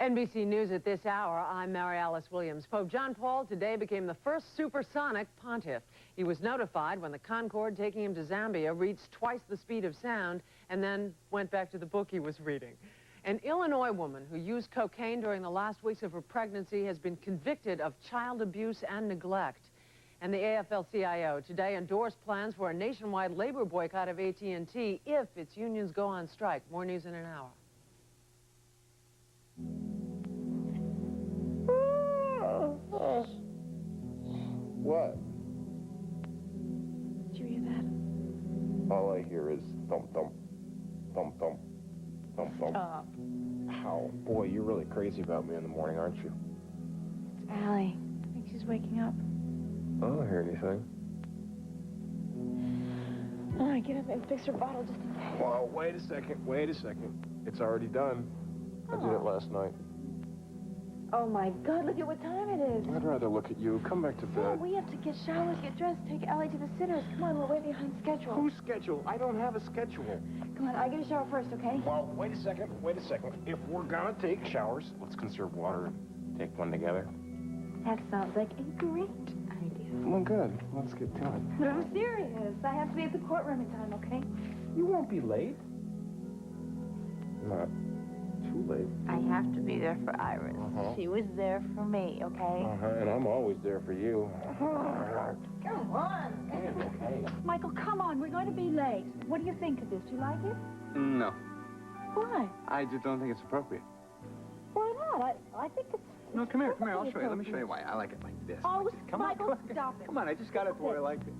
NBC News at this hour, I'm Mary Alice Williams. Pope John Paul today became the first supersonic pontiff. He was notified when the Concorde taking him to Zambia reached twice the speed of sound and then went back to the book he was reading. An Illinois woman who used cocaine during the last weeks of her pregnancy has been convicted of child abuse and neglect. And the AFL-CIO today endorsed plans for a nationwide labor boycott of AT&T if its unions go on strike. More news in an hour. What? Did you hear that? All I hear is thump, thump, thump, thump, thump, thump. Stop. How? Boy, you're really crazy about me in the morning, aren't you? It's Allie. I think she's waking up. I don't hear anything. All right, get up and fix her bottle just in case. Well, wait a second, wait a second. It's already done. I did it last night. Oh, my God, look at what time it is. I'd rather look at you. Come back to No, bed. we have to get showers, get dressed, take Allie to the sitters. Come on, we're way behind schedule. Whose schedule? I don't have a schedule. Come on, I get a shower first, okay? Well, wait a second, wait a second. If we're gonna take showers, let's conserve water and take one together. That sounds like a great idea. Well, good. Let's get to it. But I'm serious. I have to be at the courtroom in time, okay? You won't be late. Not too late. I have to be there for Iris. She was there for me, okay? And I'm always there for you. Come on. Okay. Michael, come on. We're going to be late. What do you think of this? Do you like it? No. Why? I just don't think it's appropriate. Why not? I think it's... No, come here, I'll show you. Let me show you why. I like it like this. Oh, Come Michael, on, stop it. Come on, I just got it the way I liked it.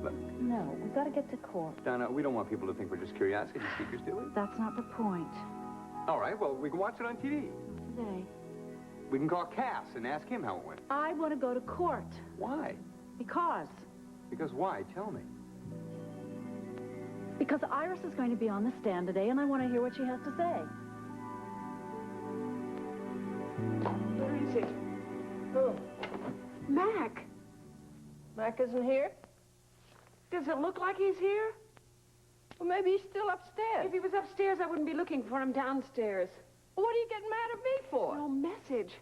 Look, No, we've got to get to court. Donna, we don't want people to think we're just curiosity seekers, do we? That's not the point. All right, well, we can watch it on TV. Today. We can call Cass and ask him how it went. I want to go to court. Why? Because Why? Tell me. Iris is going to be on the stand today, and I want to hear what she has to say. Where is he? Oh, Mac. Mac isn't here? Does it look like he's here? Well, maybe he's still upstairs. If he was upstairs, I wouldn't be looking for him downstairs. Well, what are you getting mad at me for? No message.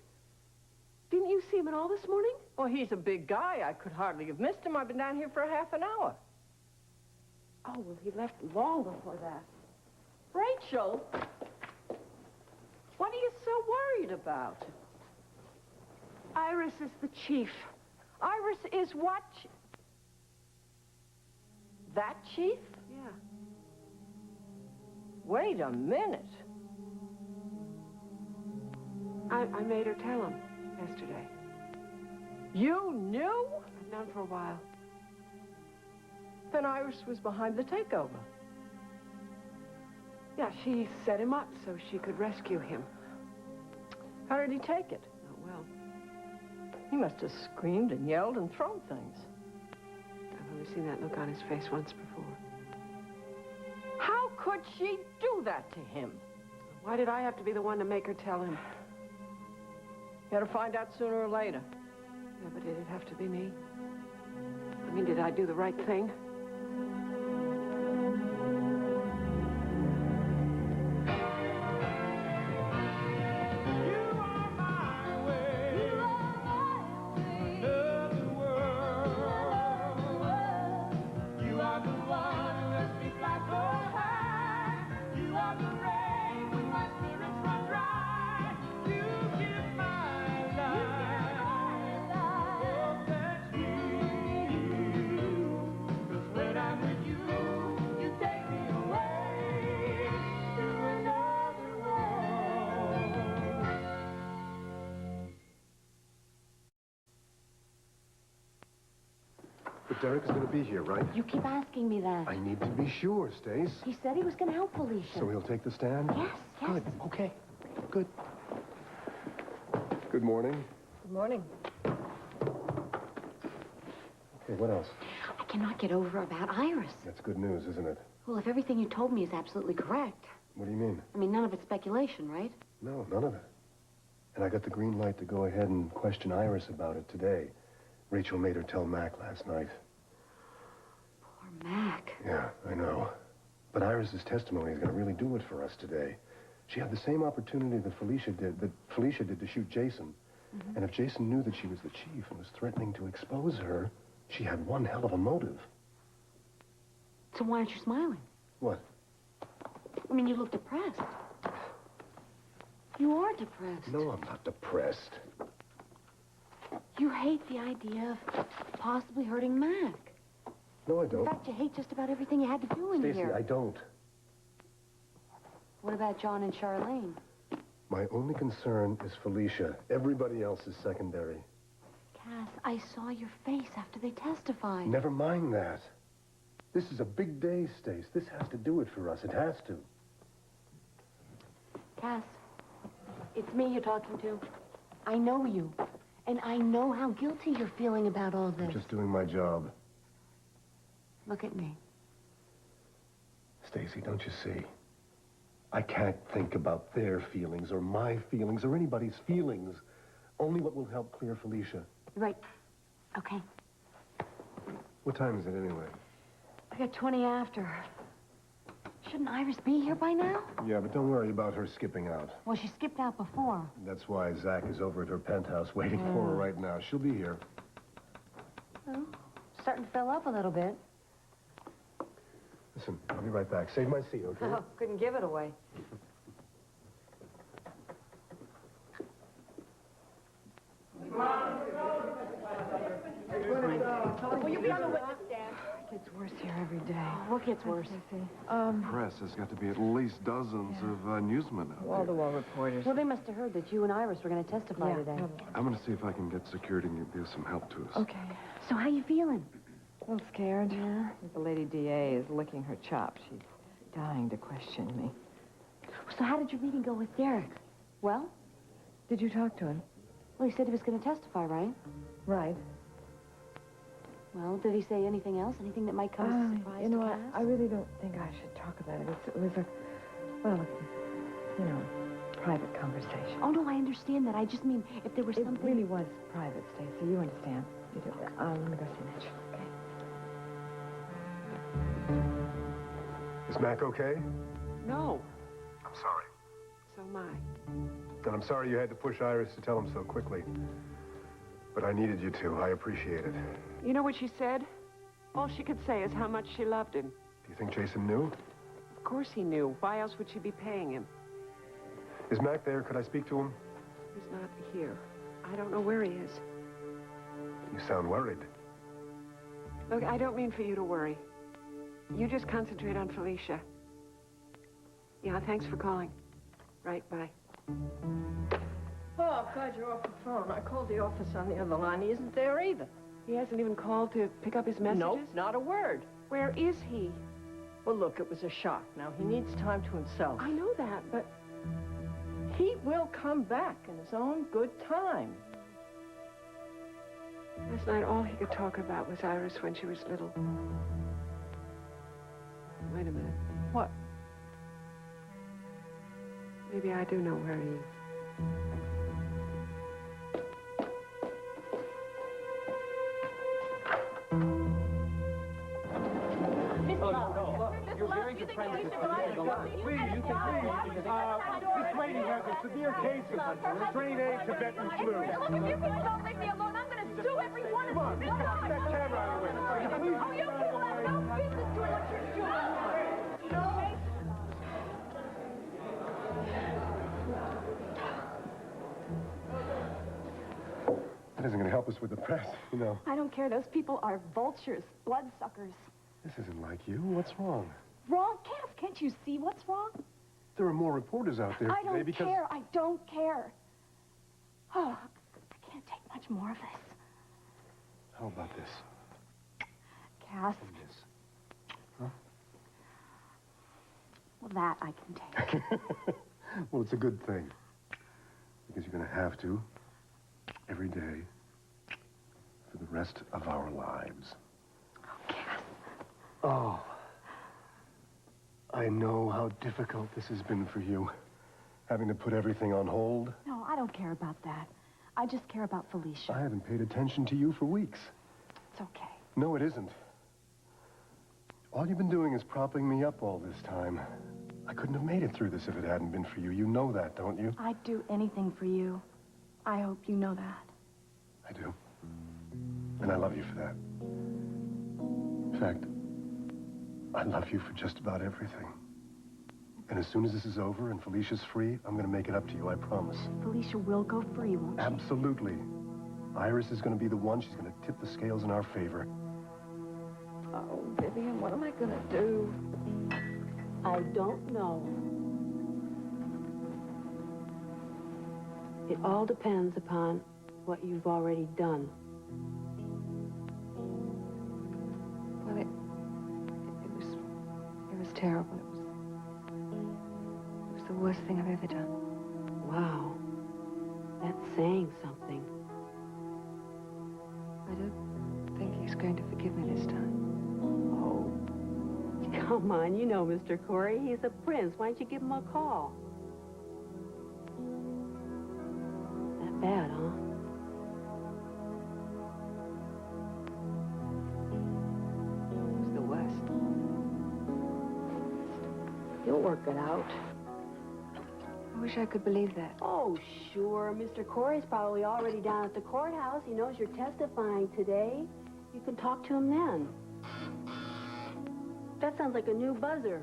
Didn't you see him at all this morning? Well, he's a big guy. I could hardly have missed him. I've been down here for a half an hour. Oh, well, he left long before that. Rachel, what are you so worried about? Iris is the chief. Iris is what? That chief? Yeah. Wait a minute. I made her tell him yesterday. You knew? I've known for a while. Then Iris was behind the takeover. Yeah, she set him up so she could rescue him. How did he take it? Oh, well, He must have screamed and yelled and thrown things. I've only seen that look on his face once before. How could she do that to him? Why did I have to be the one to make her tell him? You had to find out sooner or later. Yeah, but did it have to be me? I mean, did I do the right thing? But Derek is going to be here, right? You keep asking me that. I need to be sure, Stace. He said he was going to help Felicia. So he'll take the stand? Yes. Good. Okay. Good. Good morning. Good morning. Okay, what else? I cannot get over about Iris. That's good news, isn't it? Well, if everything you told me is absolutely correct. What do you mean? I mean, none of it's speculation, right? No, none of it. And I got the green light to go ahead and question Iris about it today. Rachel made her tell Mac last night. Poor Mac. Yeah, I know. But Iris's testimony is going to really do it for us today. She had the same opportunity that Felicia did to shoot Jason. And if Jason knew that she was the chief and was threatening to expose her, she had one hell of a motive. So why aren't you smiling? What? I mean, you look depressed. You are depressed. No, I'm not depressed. You hate the idea of possibly hurting Mac. No, I In don't. fact, you hate just about everything you had to do in Stacy, here. I don't. What about John and Charlene? My only concern is Felicia. Everybody else is secondary. Cass, I saw your face after they testified. Never mind that. This is a big day, Stace. This has to do it for us. It has to. Cass, it's me you're talking to. I know you. And I know how guilty you're feeling about all this. I'm just doing my job. Look at me. Stacy, don't you see? I can't think about their feelings or my feelings or anybody's feelings. Only what will help clear Felicia. Right. Okay. What time is it anyway? I got 20 after. Shouldn't Iris be here by now? Yeah, but don't worry about her skipping out. Well, she skipped out before. That's why Zach is over at her penthouse waiting for her right now. She'll be here. Well, starting to fill up a little bit. Listen, I'll be right back. Save my seat, okay? Oh, couldn't give it away. Will you be on the witness stand? It gets worse here every day. What gets worse? Press has got to be at least dozens of newsmen out there. Wall reporters. Well, they must have heard that you and Iris were going to testify today. I'm going to see if I can get security and give some help to us. Okay. So how you feeling? A little scared. Yeah. The lady DA is licking her chops. She's dying to question me. So how did your meeting go with Derek? Well? Did you talk to him? Well, he said he was going to testify, right? Right. Well, did he say anything else? Anything that might come as a surprise You know, to I Cass? really don't think I should talk about it. It was a, well, you know, private conversation. Oh, no, I understand that. I just mean if there was It something... really was private, Stacy. You understand. You do. Let me go see Mitch. Okay. Is Mac okay? No. I'm sorry. So am I. And I'm sorry you had to push Iris to tell him so quickly. But I needed you to. I appreciate it. You know what she said? All she could say is how much she loved him. Do you think Jason knew? Of course he knew. Why else would she be paying him? Is Mac there? Could I speak to him? He's not here. I don't know where he is. You sound worried. Look, I don't mean for you to worry. You just concentrate on Felicia. Yeah, thanks for calling. Right, bye. Oh, God, you're off the phone. I called the office on the other line. He isn't there either. He hasn't even called to pick up his messages? Nope, not a word. Where is he? Well, look, it was a shock. Now, he needs time to himself. I know that, but... He will come back in his own good time. Last night, all he could talk about was Iris when she was little. Wait a minute. What? Maybe I do know where he is. You're very good friends with Please, you can leave. This lady has a severe case of strain A Tibetan flu. Look, if you people don't leave me alone, I'm going to sue every one of you. Come on, get that camera out of the way. Please. Oh, you people have no business doing what you're doing. No. That isn't going to help us with the press, you know. I don't care. Those people are vultures, bloodsuckers. This isn't like you. What's wrong? Wrong? Cass, can't you see what's wrong? There are more reporters out there I today don't because... care. I don't care. Oh, I can't take much more of this. How about this? Cass. And this. Huh? Well, that I can take. Well, it's a good thing. Because you're going to have to. Every day. For the rest of our lives. Cass. Oh. I know how difficult this has been for you. Having to put everything on hold. No, I don't care about that. I just care about Felicia. I haven't paid attention to you for weeks. It's okay. No, it isn't. All you've been doing is propping me up all this time. I couldn't have made it through this if it hadn't been for you. You know that, don't you? I'd do anything for you. I hope you know that. I do. And I love you for that. In fact, I love you for just about everything. And as soon as this is over and Felicia's free, I'm going to make it up to you, I promise. Felicia will go free, won't she? Absolutely. Iris is going to be the one. She's going to tip the scales in our favor. Oh, Vivian, what am I going to do? I don't know. It all depends upon what you've already done. Well, it was terrible. It was the worst thing I've ever done. Wow. That's saying something. I don't think he's going to forgive me this time. Oh. Come on, you know Mr. Corey. He's a prince. Why don't you give him a call? That bad, huh? It's the worst. You'll work it out. I wish I could believe that. Oh, sure. Mr. Corey's probably already down at the courthouse. He knows you're testifying today. You can talk to him then. That sounds like a new buzzer.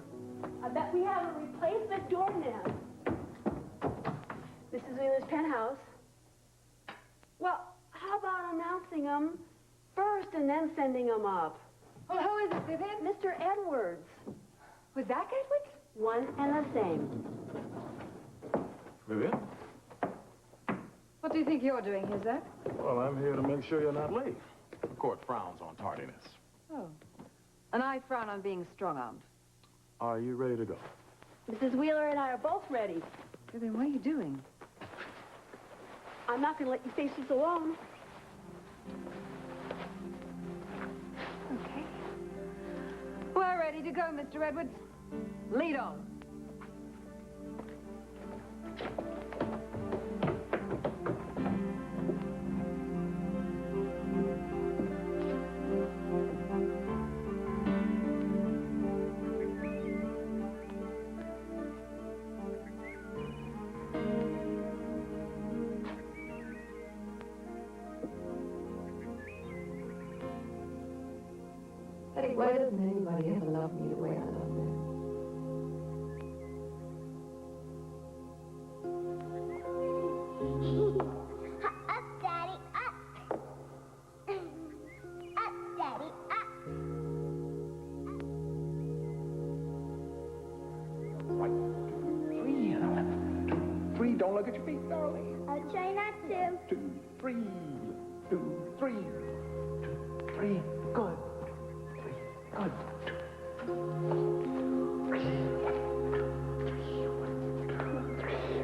I bet we have a replacement doorman. Mrs. Wheeler's penthouse. Well, how about announcing him first and then sending him up? Well, who is it, Vivian? Mr. Edwards. Was that Edwards? One and the same. Vivian? What do you think you're doing here, Zach? Well, I'm here to make sure you're not late. The court frowns on tardiness. Oh. And I frown on being strong-armed. Are you ready to go? Mrs. Wheeler and I are both ready. Vivian, what are you doing? I'm not going to let you face this alone. Okay. We're ready to go, Mr. Edwards. Lead on. Eddie, why doesn't anybody ever love me the way I love you? Up, Daddy, up. Up, Daddy, up. Three. Don't look at your feet, darling. I'll try not to. 2, 3. 2, 3. 2, 3. Good. 3. Good.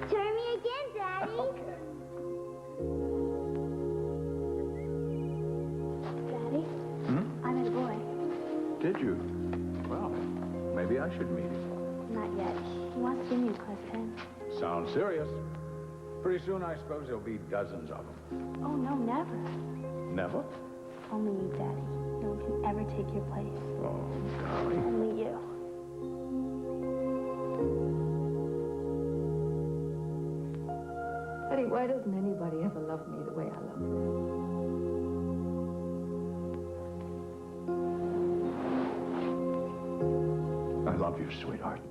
Try me again, Daddy. Daddy, I met a boy. Did you? Well, maybe I should meet him. Not yet. He wants to be in class 10. Sounds serious. Pretty soon, I suppose there'll be dozens of them. Oh, no, never. Never? Only you, Daddy. No one can ever take your place. Oh, darling. Only you. Eddie, why doesn't anybody ever love me the way I love you? I love you, sweetheart.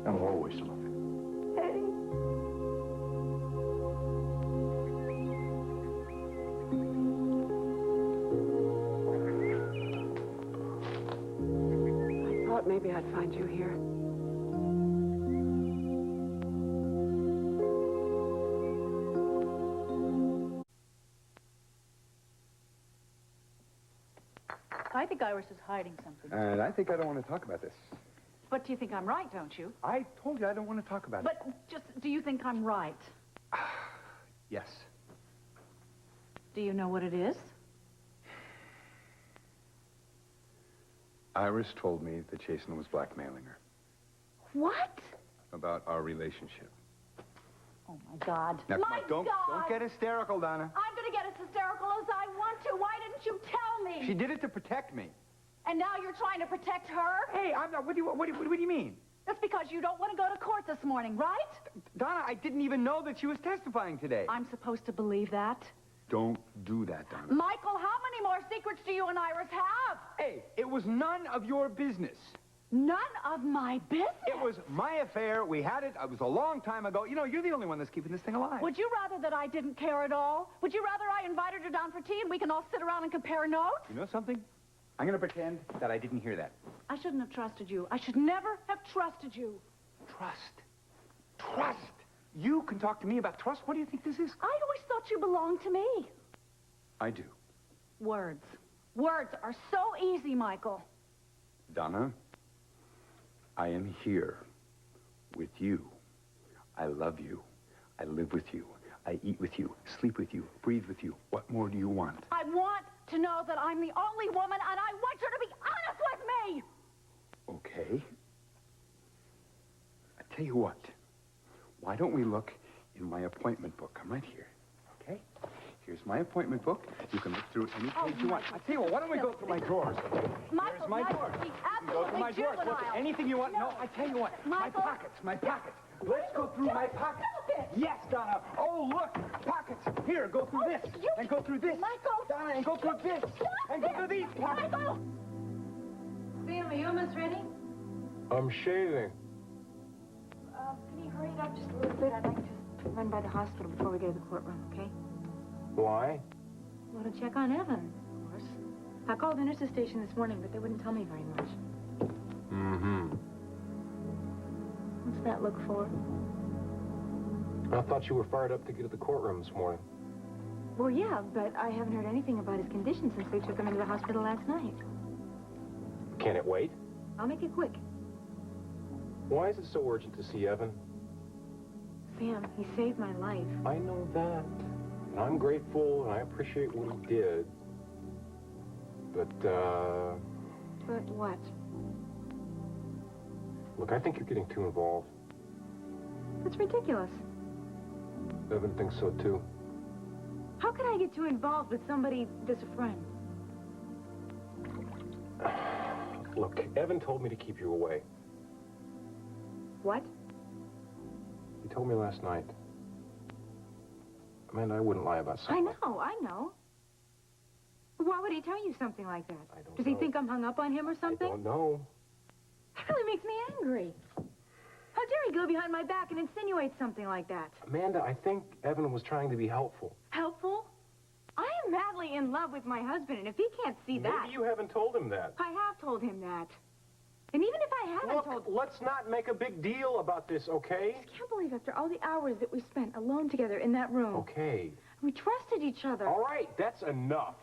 I'll always love you. Eddie. I thought maybe I'd find you here. I think Iris is hiding something. And I think I don't want to talk about this. But you think I'm right, don't you? I told you I don't want to talk about it. But just, do you think I'm right? Yes. Do you know what it is? Iris told me that Jason was blackmailing her What? about our relationship. Oh, my God. Now, come My on, don't God! get hysterical, Donna. I'm going to get as hysterical as I want to. Why didn't you tell me? She did it to protect me. And now you're trying to protect her? Hey, I'm not. What do you mean? That's because you don't want to go to court this morning, right? Donna, I didn't even know that she was testifying today. I'm supposed to believe that? Don't do that, Donna. Michael, how many more secrets do you and Iris have? Hey, it was none of your business. None of my business? It was my affair. We had it. It was a long time ago. You know, you're the only one that's keeping this thing alive. Would you rather that I didn't care at all? Would you rather I invited her down for tea and we can all sit around and compare notes? You know something? I'm going to pretend that I didn't hear that. I shouldn't have trusted you. I should never have trusted you. Trust. Trust. You can talk to me about trust? What do you think this is? I always thought you belonged to me. I do. Words. Words are so easy, Michael. Donna, I am here with you. I love you. I live with you. I eat with you, sleep with you, breathe with you. What more do you want? I want to know that I'm the only woman, and I want you to be honest with me! Okay. I tell you what. Why don't we look in my appointment book? I'm right here. Okay? Here's my appointment book. You can look through any page you want. I tell you what, why don't we go through my drawers? Michael, Here's my drawers. Go through my drawers. Look at anything you want. No, I tell you what. Michael. My pockets. Let's go through my pockets. Stop it. Yes, Donna. Oh, look. Pockets. Here, go through this. And go through this. Michael. Donna, and go through this. And go through these pockets. Michael. Sam, are you almost ready? I'm shaving. Can you hurry it up just a little bit? I'd like to run by the hospital before we go to the courtroom, okay? Why? Well, to check on Evan, of course. I called the nurse's station this morning, but they wouldn't tell me very much. Mm-hmm. What's that look for? I thought you were fired up to get to the courtroom this morning. Well, yeah, but I haven't heard anything about his condition since they took him into the hospital last night. Can it wait? I'll make it quick. Why is it so urgent to see Evan? Sam, he saved my life. I know that. And I'm grateful, and I appreciate what he did. But, But what? look, I think you're getting too involved. That's ridiculous. Evan thinks so, too. How can I get too involved with somebody that's a friend? Look, Evan told me to keep you away. What? He told me last night. Amanda, I wouldn't lie about something. I know. Why would he tell you something like that? I don't Does know. he think I'm hung up on him or something? I don't know. That really makes me angry. How dare he go behind my back and insinuate something like that? Amanda, I think Evan was trying to be helpful. Helpful? I am madly in love with my husband, and if he can't see that... Maybe you haven't told him that. I have told him that. And even if I haven't told... Look, let's not make a big deal about this, okay? I can't believe after all the hours that we spent alone together in that room... Okay. We trusted each other. All right, that's enough.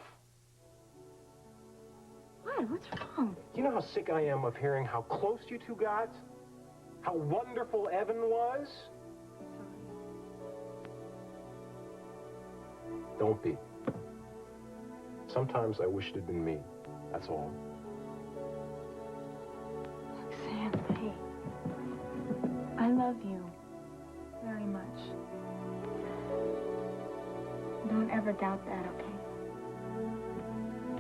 What? What's wrong? You know how sick I am of hearing how close you two got? How wonderful Evan was? Don't be. Sometimes I wish it had been me. That's all. Sam, hey. I love you. Very much. Don't ever doubt that, okay?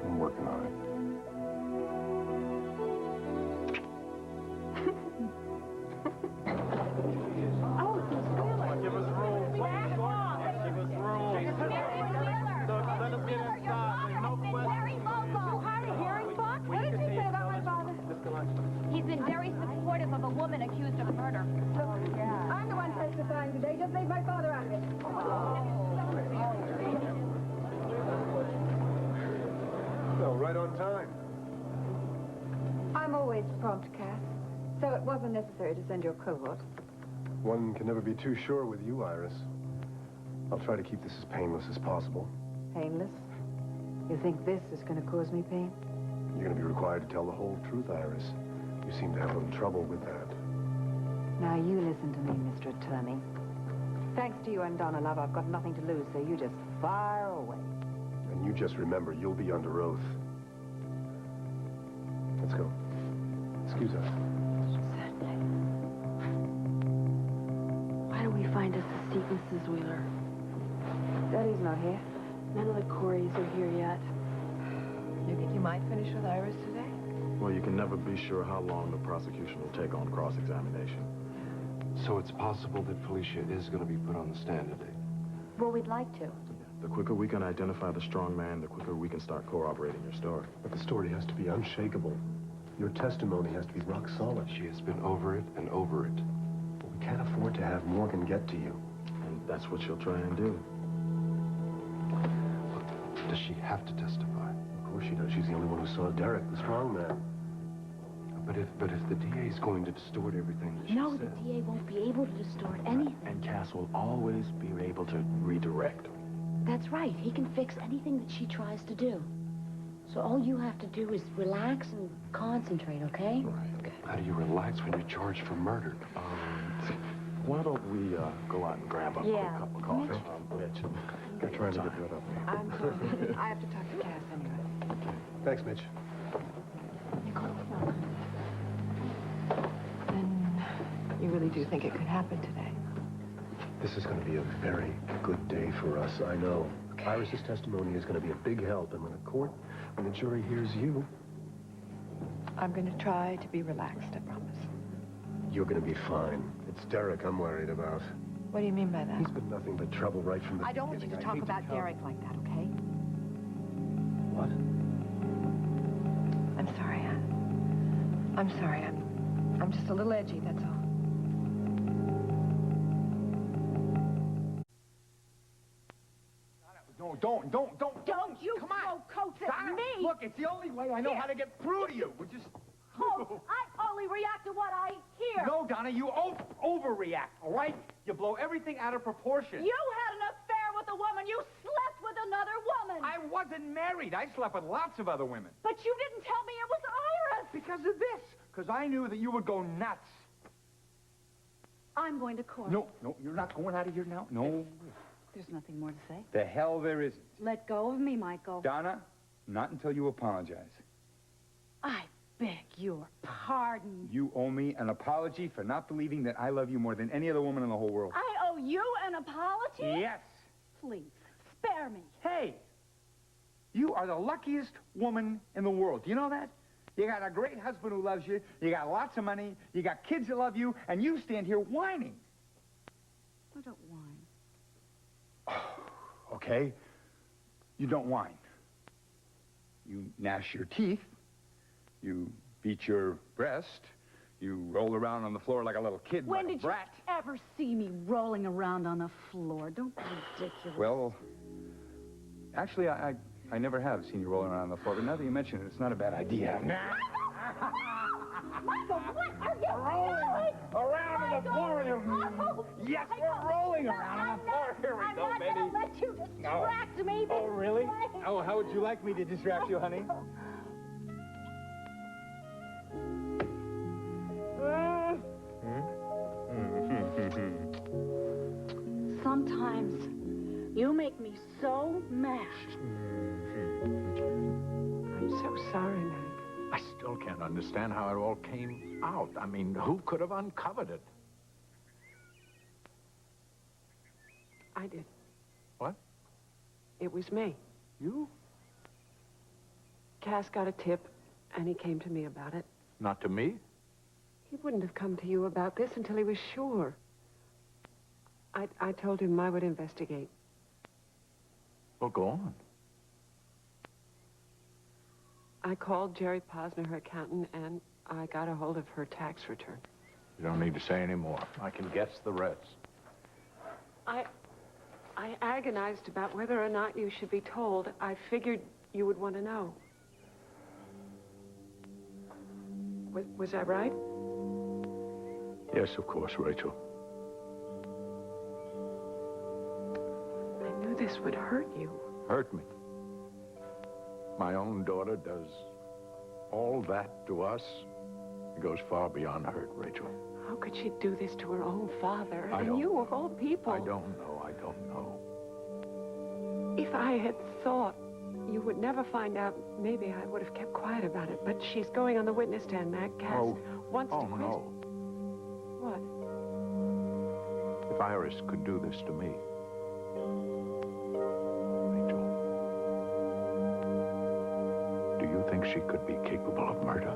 I'm working on it. He's been very supportive of a woman accused of murder. I'm the one testifying today. Just leave my father out of it. Well, right on time. I'm always prompt, Cass. So it wasn't necessary to send your cohort. One can never be too sure with you, Iris. I'll try to keep this as painless as possible. Painless? You think this is going to cause me pain? You're going to be required to tell the whole truth, Iris. You seem to have a little trouble with that. Now you listen to me, Mr. Attorney. Thanks to you and Donna Love, I've got nothing to lose, so you just fire away. And you just remember, you'll be under oath. Let's go. Excuse us. Certainly. Why don't we find us a seat, Mrs. Wheeler? Daddy's not here. None of the Coreys are here yet. You think you might finish with Iris today? you can never be sure how long the prosecution will take on cross-examination. So it's possible that Felicia is going to be put on the stand today? Well, we'd like to. The quicker we can identify the strong man, the quicker we can start corroborating your story. But the story has to be unshakable. Your testimony has to be rock solid. She has been over it and over it. But we can't afford to have Morgan get to you. And that's what she'll try and do. Does she have to testify? Of course she does. She's the only one who saw Derek, the strong man. But if the DA is going to distort everything that she No, said... the DA won't be able to distort anything. And Cass will always be able to redirect. That's right. He can fix anything that she tries to do. So all you have to do is relax and concentrate, okay? Right. Okay. How do you relax when you're charged for murder? Why don't we go out and grab a quick cup of coffee? Mitch. You're trying to get rid of me. I'm sorry. I have to talk to Cass anyway. Thanks, Mitch. Then you really do think it could happen today? This is going to be a very good day for us, I know. Okay. Iris's testimony is going to be a big help, and when the jury hears you... I'm going to try to be relaxed, I promise. You're going to be fine. It's Derek I'm worried about. What do you mean by that? He's been nothing but trouble right from the I don't want you to talk about Derek like that, okay? What? I'm sorry, I'm sorry. I'm just a little edgy, that's all. Don't. Don't you throw coats at Donna, me! look, it's the only way I know how to get through to you. We're just... Oh, I only react to what I hear. No, Donna, you overreact, all right? You blow everything out of proportion. You had an affair with a woman. You slept with another woman. I wasn't married. I slept with lots of other women. But you didn't tell me it was Iris. Because of this. Because I knew that you would go nuts. I'm going to court. No, you're not going out of here now. No. There's nothing more to say. The hell there isn't. Let go of me, Michael. Donna, not until you apologize. I beg your pardon. You owe me an apology for not believing that I love you more than any other woman in the whole world. I owe you an apology? Yes. Please, spare me. Hey, you are the luckiest woman in the world. Do you know that? You got a great husband who loves you, you got lots of money, you got kids that love you, and you stand here whining. I don't whine. Okay? You don't whine. You gnash your teeth, you beat your breast, you roll around on the floor like a little kid, When like a did you brat. ever see me rolling around on the floor? Don't be ridiculous. Well, actually, I never have seen you rolling around on the floor, but now that you mention it, it's not a bad idea. Michael, what are you doing? Around on the floor. Yes, we're rolling around on the floor. Here we go, baby. I'm not gonna let you distract me. Oh, really? Oh, how would you like me to distract you, honey? Sometimes you make me so mad. I'm so sorry, Meg. I still can't understand how it all came out. I mean, who could have uncovered it? I did. What? It was me. You? Cass got a tip, and he came to me about it. Not to me? He wouldn't have come to you about this until he was sure. I told him I would investigate. Well, go on. I called Jerry Posner, her accountant, and I got a hold of her tax return. You don't need to say any more. I can guess the rest. I agonized about whether or not you should be told. I figured you would want to know. Was I right? Yes, of course, Rachel. I knew this would hurt you. Hurt me. My own daughter does all that to us. It goes far beyond hurt, Rachel. How could she do this to her own father? I And don't you, know. of all people. I don't know. If I had thought you would never find out, maybe I would have kept quiet about it. But she's going on the witness stand, Mac. Cass wants to quit. No. What? If Iris could do this to me, Rachel, do you think she could be capable of murder?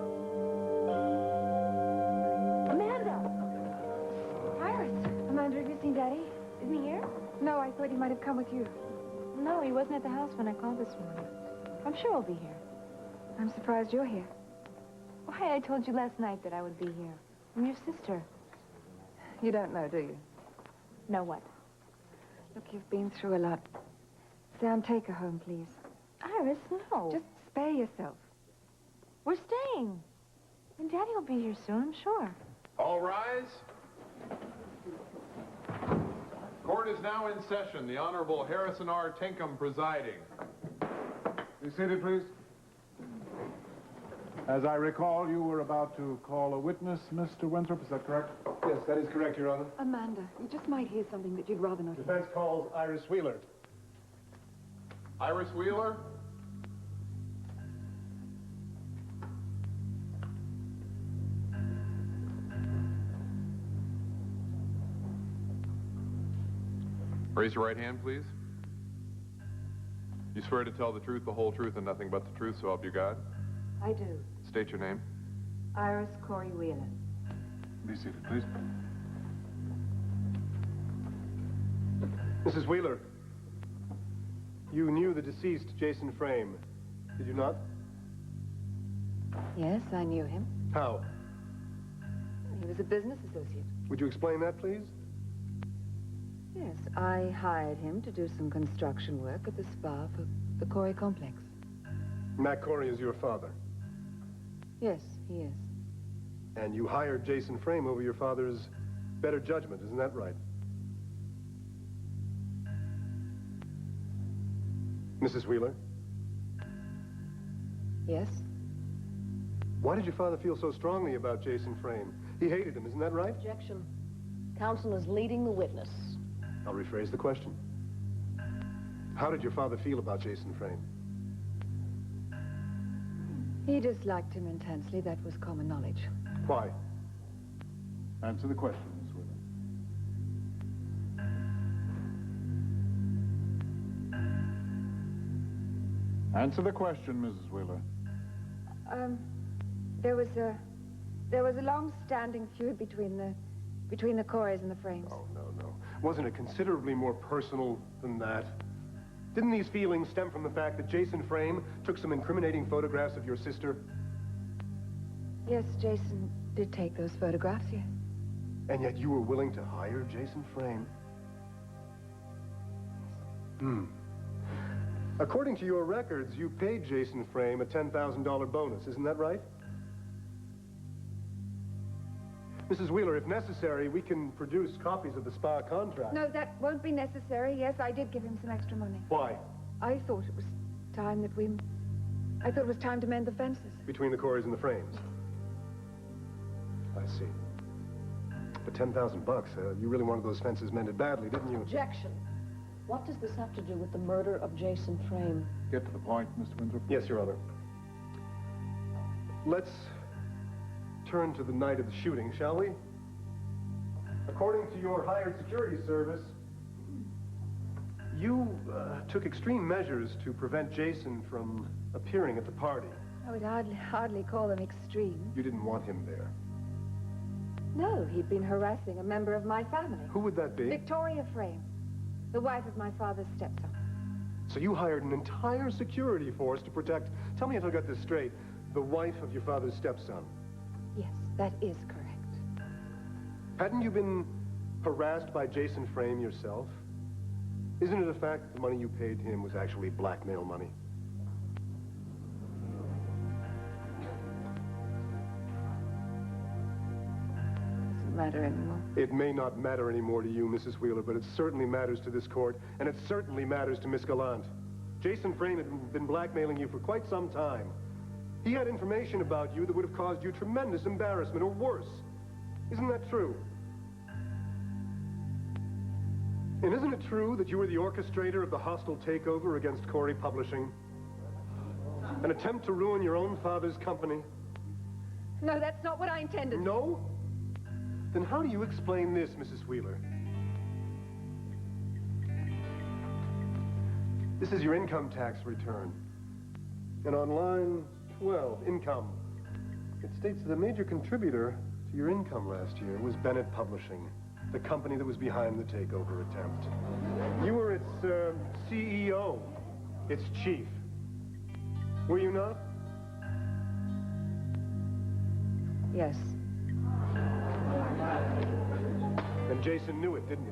Daddy. Isn't he here? No, I thought he might have come with you. No, he wasn't at the house when I called this morning. I'm sure he'll be here. I'm surprised you're here. Why, I told you last night that I would be here. I'm your sister. You don't know, do you? Know what? Look, you've been through a lot. Sam, take her home, please. Iris, no. Just spare yourself. We're staying. And Daddy will be here soon, I'm sure. All rise. Court is now in session. The Honorable Harrison R. Tinkham presiding. Be seated, please. As I recall, you were about to call a witness, Mr. Winthrop, is that correct? Yes, that is correct, Your Honor. Amanda, you just might hear something that you'd rather not hear. Defense calls Iris Wheeler. Iris Wheeler? Raise your right hand, please. You swear to tell the truth, the whole truth, and nothing but the truth, so help you God? I do. State your name. Iris Corey Wheeler. Be seated, please. Mrs. Wheeler, you knew the deceased, Jason Frame, did you not? Yes, I knew him. How? He was a business associate. Would you explain that, please? Yes, I hired him to do some construction work at the spa for the Corey complex. Matt Corey is your father. Yes, he is. And you hired Jason Frame over your father's better judgment, isn't that right? Mrs. Wheeler? Yes. Why did your father feel so strongly about Jason Frame? He hated him, isn't that right? Objection. Counsel is leading the witness. I'll rephrase the question. How did your father feel about Jason Frame? He disliked him intensely. That was common knowledge. Why? Answer the question, Miss Wheeler. Answer the question, Mrs. Wheeler. There was a long-standing feud between the Coreys and the Frames. Oh, no. Wasn't it considerably more personal than that? Didn't these feelings stem from the fact that Jason Frame took some incriminating photographs of your sister? Yes, Jason did take those photographs, yes. And yet you were willing to hire Jason Frame? According to your records, you paid Jason Frame a $10,000 bonus, isn't that right? Mrs. Wheeler, if necessary, we can produce copies of the spa contract. No, that won't be necessary. Yes, I did give him some extra money. Why? I thought it was time to mend the fences. Between the Coreys and the Frames? I see. But $10,000, you really wanted those fences mended badly, didn't you? Objection. What does this have to do with the murder of Jason Frame? Get to the point, Mr. Winthrop. Yes, Your Honor. Let's turn to the night of the shooting, shall we? According to your hired security service, you took extreme measures to prevent Jason from appearing at the party. I would hardly call them extreme. You didn't want him there. No, he'd been harassing a member of my family. Who would that be? Victoria Frame, the wife of my father's stepson. So you hired an entire security force to protect, tell me if I got this straight, the wife of your father's stepson. Yes, that is correct. Hadn't you been harassed by Jason Frame yourself? Isn't it a fact that the money you paid him was actually blackmail money? Doesn't matter anymore. It may not matter anymore to you, Mrs. Wheeler, but it certainly matters to this court, and it certainly matters to Miss Gallant. Jason Frame had been blackmailing you for quite some time. He had information about you that would have caused you tremendous embarrassment, or worse. Isn't that true? And isn't it true that you were the orchestrator of the hostile takeover against Corey Publishing? An attempt to ruin your own father's company? No, that's not what I intended. No? Then how do you explain this, Mrs. Wheeler? This is your income tax return. And on line 12, income, it states that a major contributor to your income last year was Bennett Publishing. the company that was behind the takeover attempt. You were its CEO, its chief. Were you not? Yes. And Jason knew it, didn't he?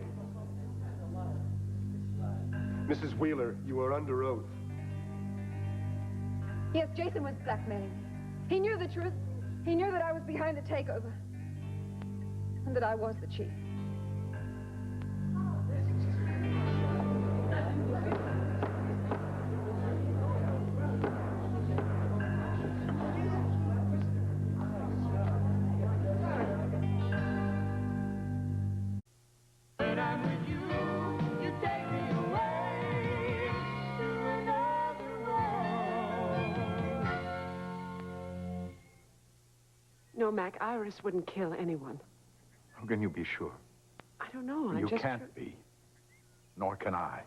Mrs. Wheeler, you are under oath. Yes, Jason was blackmailing me. He knew the truth. He knew that I was behind the takeover. And that I was the chief. No, Mac, Iris wouldn't kill anyone. How can you be sure? I don't know. You can't be. Nor can I.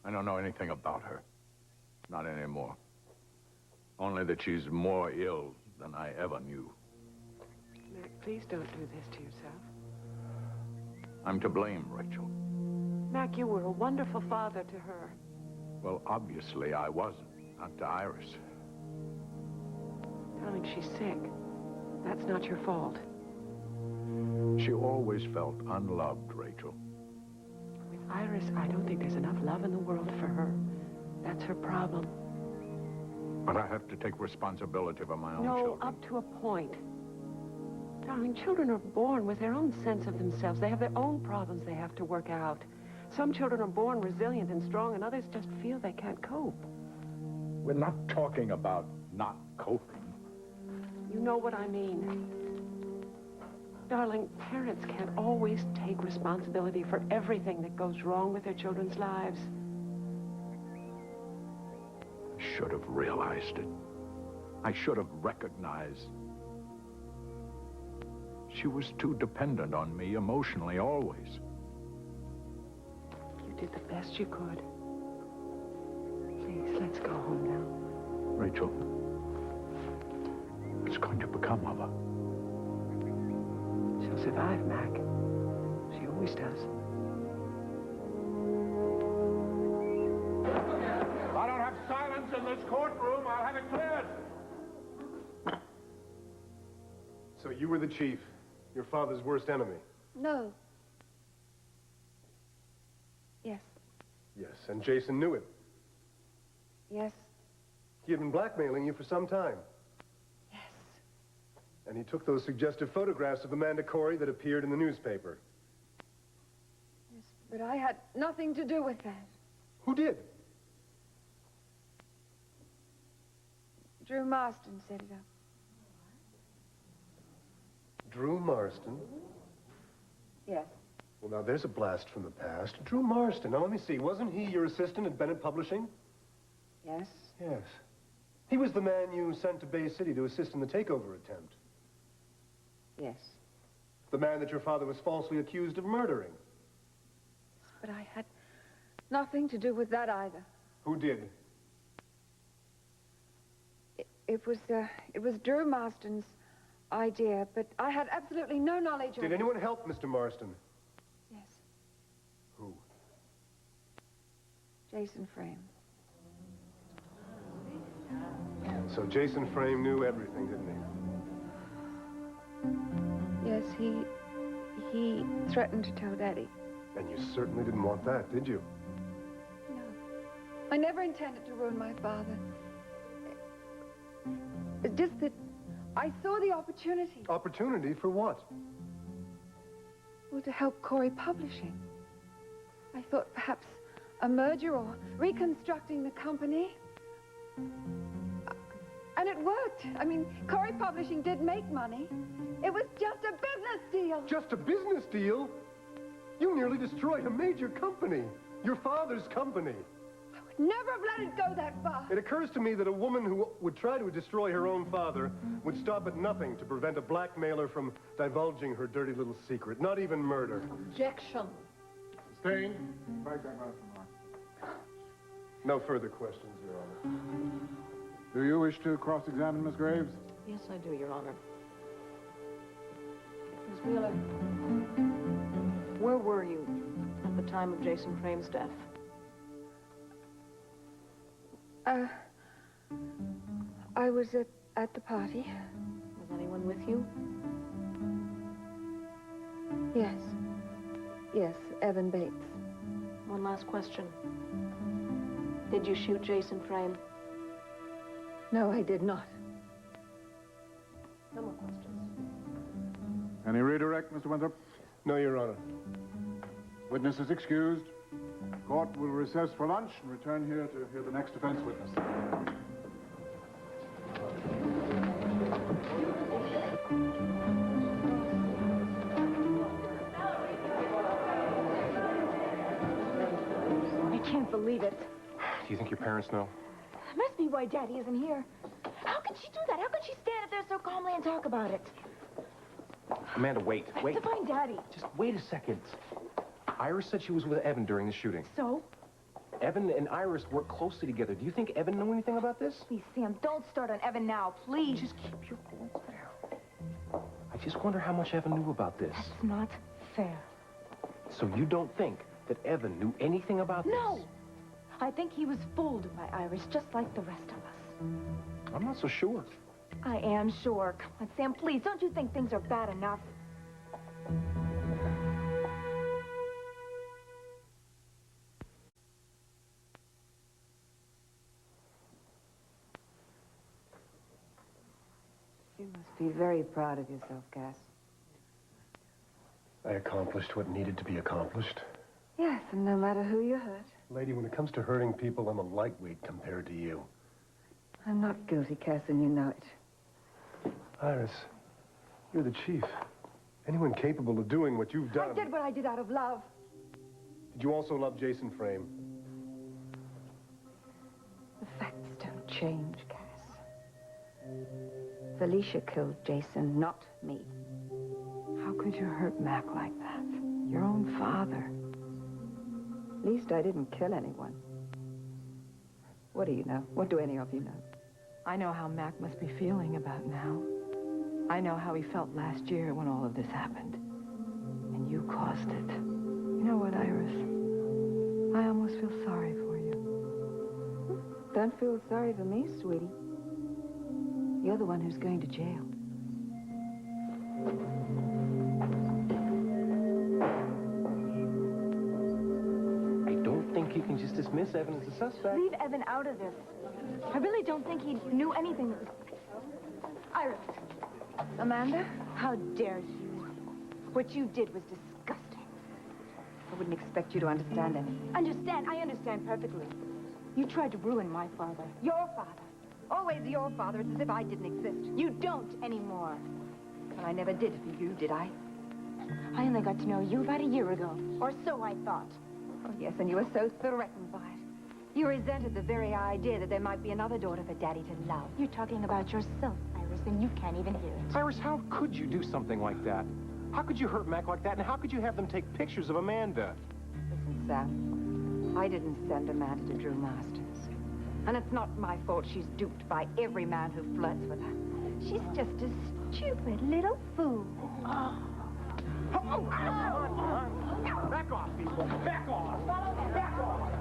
I don't know anything about her. Not anymore. Only that she's more ill than I ever knew. Mac, please don't do this to yourself. I'm to blame, Rachel. Mac, you were a wonderful father to her. Well, obviously I wasn't. Not to Iris. Darling, she's sick. That's not your fault. She always felt unloved, Rachel. With Iris, I don't think there's enough love in the world for her. That's her problem. But I have to take responsibility for my own children. No, up to a point. Darling, children are born with their own sense of themselves. They have their own problems they have to work out. Some children are born resilient and strong, and others just feel they can't cope. We're not talking about not coping. You know what I mean. Darling, parents can't always take responsibility for everything that goes wrong with their children's lives. I should have realized it. I should have recognized. She was too dependent on me emotionally, always. You did the best you could. Please, let's go home now. Rachel, what's going to become of her? She'll survive, Mac. She always does. If I don't have silence in this courtroom, I'll have it cleared. So you were the chief, your father's worst enemy? No. Yes. Yes, and Jason knew it. Yes. He had been blackmailing you for some time. Yes. And he took those suggestive photographs of Amanda Corey that appeared in the newspaper. Yes, but I had nothing to do with that. Who did? Drew Marston set it up. Drew Marston? Yes. Well, now, there's a blast from the past. Drew Marston. Now, let me see. Wasn't he your assistant at Bennett Publishing? Yes. Yes. He was the man you sent to Bay City to assist in the takeover attempt. Yes. The man that your father was falsely accused of murdering. But I had nothing to do with that either. Who did? It was Drew Marston's idea, but I had absolutely no knowledge of it. Did anyone help Mr. Marston? Yes. Who? Jason Frame. So Jason Frame knew everything, didn't he? Yes, he threatened to tell Daddy. And you certainly didn't want that, did you? No. I never intended to ruin my father. It's just that I saw the opportunity. Opportunity for what? Well, to help Corey Publishing. I thought perhaps a merger or reconstructing the company. And it worked. I mean, Corey Publishing did make money. It was just a business deal. Just a business deal? You nearly destroyed a major company. Your father's company. I would never have let it go that far. It occurs to me that a woman who would try to destroy her own father would stop at nothing to prevent a blackmailer from divulging her dirty little secret. Not even murder. Objection. Sustained. No further questions, Your Honor. Do you wish to cross-examine Miss Graves? Yes, I do, Your Honor. Miss Wheeler, Where were you at the time of Jason Frame's death? I was at the party. Was anyone with you? Yes. Yes, Evan Bates. One last question. Did you shoot Jason Frame? No, I did not. No more questions. Any redirect, Mr. Winthrop? No, Your Honor. Witness is excused. Court will recess for lunch and return here to hear the next defense witness. I can't believe it. Do you think your parents know? Must be why Daddy isn't here. How could she do that? How could she stand up there so calmly and talk about it? Amanda, wait. To find Daddy. Just wait a second. Iris said she was with Evan during the shooting. So? Evan and Iris work closely together. Do you think Evan knew anything about this? Please, Sam, don't start on Evan now, please. Just keep your voice down. I just wonder how much Evan knew about this. That's not fair. So you don't think that Evan knew anything about this? No! I think he was fooled by Iris, just like the rest of us. I'm not so sure. I am sure. Come on, Sam, please. Don't you think things are bad enough? You must be very proud of yourself, Cass. I accomplished what needed to be accomplished. Yes, and no matter who you hurt. Lady, when it comes to hurting people, I'm a lightweight compared to you. I'm not guilty, Cass, and you know it. Iris, you're the chief. Anyone capable of doing what you've done... I did what I did out of love. Did you also love Jason Frame? The facts don't change, Cass. Felicia killed Jason, not me. How could you hurt Mac like that? Your own father. At least I didn't kill anyone. What do you know? What do any of you know? I know how Mac must be feeling about now. I know how he felt last year when all of this happened. And you caused it. You know what, Iris? I almost feel sorry for you. Don't feel sorry for me, sweetie. You're the one who's going to jail. I don't think you can just dismiss Evan as a suspect. Leave Evan out of this. I really don't think he knew anything that was... Iris. Amanda, how dare you? What you did was disgusting. I wouldn't expect you to understand anything. Understand? I understand perfectly. You tried to ruin my father. Your father. Always your father. It's as if I didn't exist. You don't anymore. But I never did for you, did I? I only got to know you about a year ago. Or so I thought. Oh, yes, and you were so threatened by it. You resented the very idea that there might be another daughter for Daddy to love. You're talking about yourself, Iris, and you can't even hear it. Iris, how could you do something like that? How could you hurt Mac like that? And how could you have them take pictures of Amanda? Listen, Sam, I didn't send Amanda to Drew Masters. And it's not my fault she's duped by every man who flirts with her. She's just a stupid little fool. Back off, people. Back off. Back off.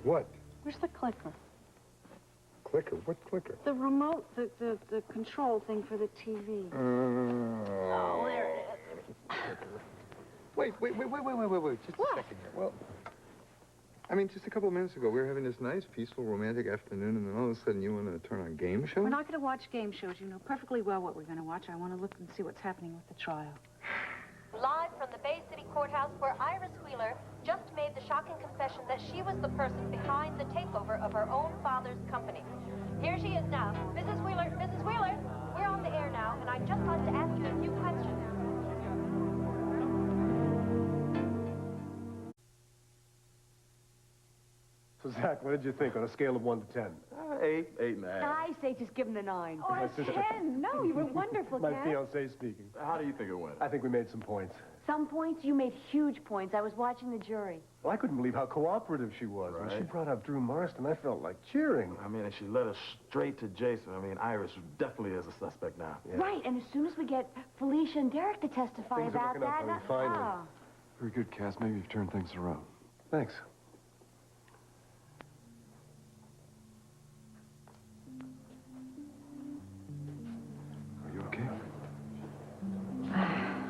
What? Where's the clicker? Clicker? What clicker? The remote, the control thing for the TV. Oh, there it is. Wait. Just a second here. Well, I mean, just a couple of minutes ago, we were having this nice, peaceful, romantic afternoon, and then all of a sudden you want to turn on game shows? We're not going to watch game shows. You know perfectly well what we're going to watch. I want to look and see what's happening with the trial. Live from the Bay City Courthouse, where Iris Wheeler just made the shocking confession that she was the person behind the takeover of her own father's company. Here she is now. Mrs. Wheeler, we're on the air now, and I'd just like to ask you a few questions. So, Zach, what did you think on a scale of 1 to 10? 8 and a half. I say just give him the 9. My sister. 10. No, you were wonderful, My Cass. fiancé speaking. How do you think it went? I think we made some points. Some points, you made huge points. I was watching the jury. Well, I couldn't believe how cooperative she was. When she brought up Drew Marston, I felt like cheering. I mean, and she led us straight to Jason. I mean, Iris definitely is a suspect now. Yeah. Right, and as soon as we get Felicia and Derek to testify Things are about looking up, that... honey, finally. Oh. Very good, Cass. Maybe you've turned things around. Thanks. Are you okay?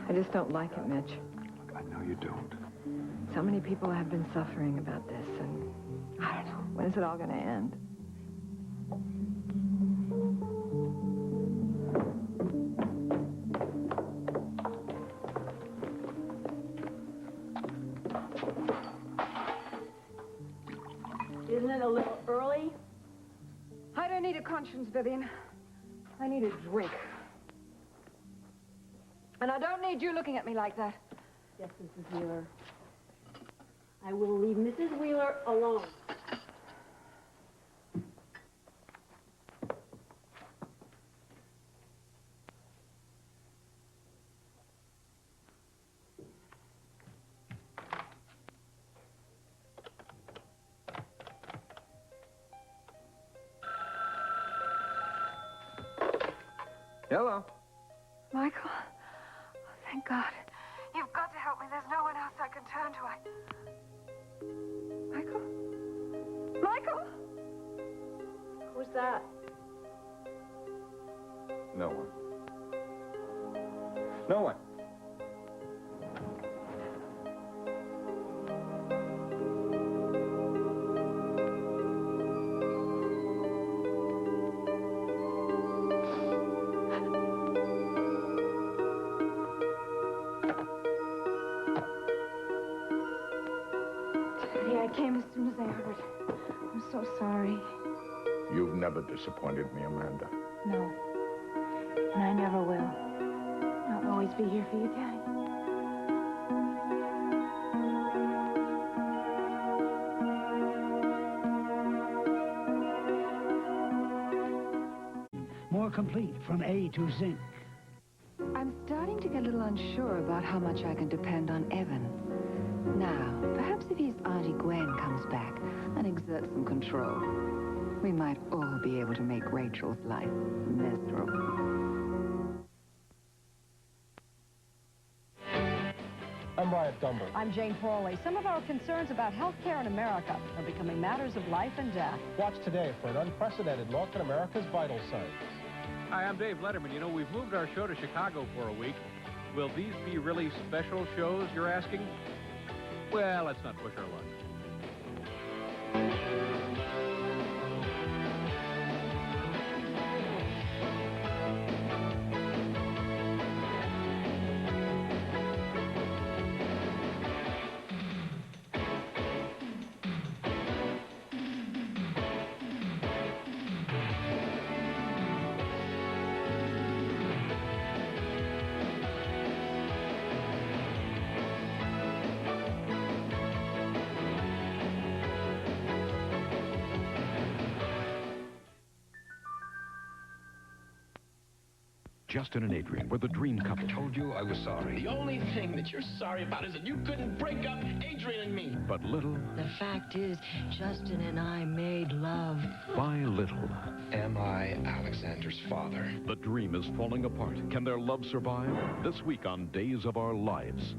I just don't like it, Mitch. Look, I know you don't. So many people have been suffering about this, and I don't know. When is it all going to end? Isn't it a little early? I don't need a conscience, Vivian. I need a drink. And I don't need you looking at me like that. Yes, Mrs. Wheeler. I will leave Mrs. Wheeler alone. Hello. Michael? Oh, thank God. You've got to help me. There's no one else I can turn to. Michael? Michael? Who's that? No one. No one. I came as soon as I heard. I'm so sorry. You've never disappointed me, Amanda. No. And I never will. I'll always be here for you, Daddy. More complete from A to Zinc. I'm starting to get a little unsure about how much I can depend on Evan. Now, perhaps if his Auntie Gwen comes back and exerts some control, we might all be able to make Rachel's life miserable. I'm Wyatt Dumble. I'm Jane Pauley. Some of our concerns about health care in America are becoming matters of life and death. Watch today for an unprecedented look at America's vital signs. Hi, I'm Dave Letterman. You know, we've moved our show to Chicago for a week. Will these be really special shows, you're asking? Well, let's not push our luck. Justin and Adrian were the dream couple. I told you I was sorry. The only thing that you're sorry about is that you couldn't break up Adrian and me. But little The fact is, Justin and I made love. by little, Am I Alexander's father? the dream is falling apart. Can their love survive? This week on Days of Our Lives.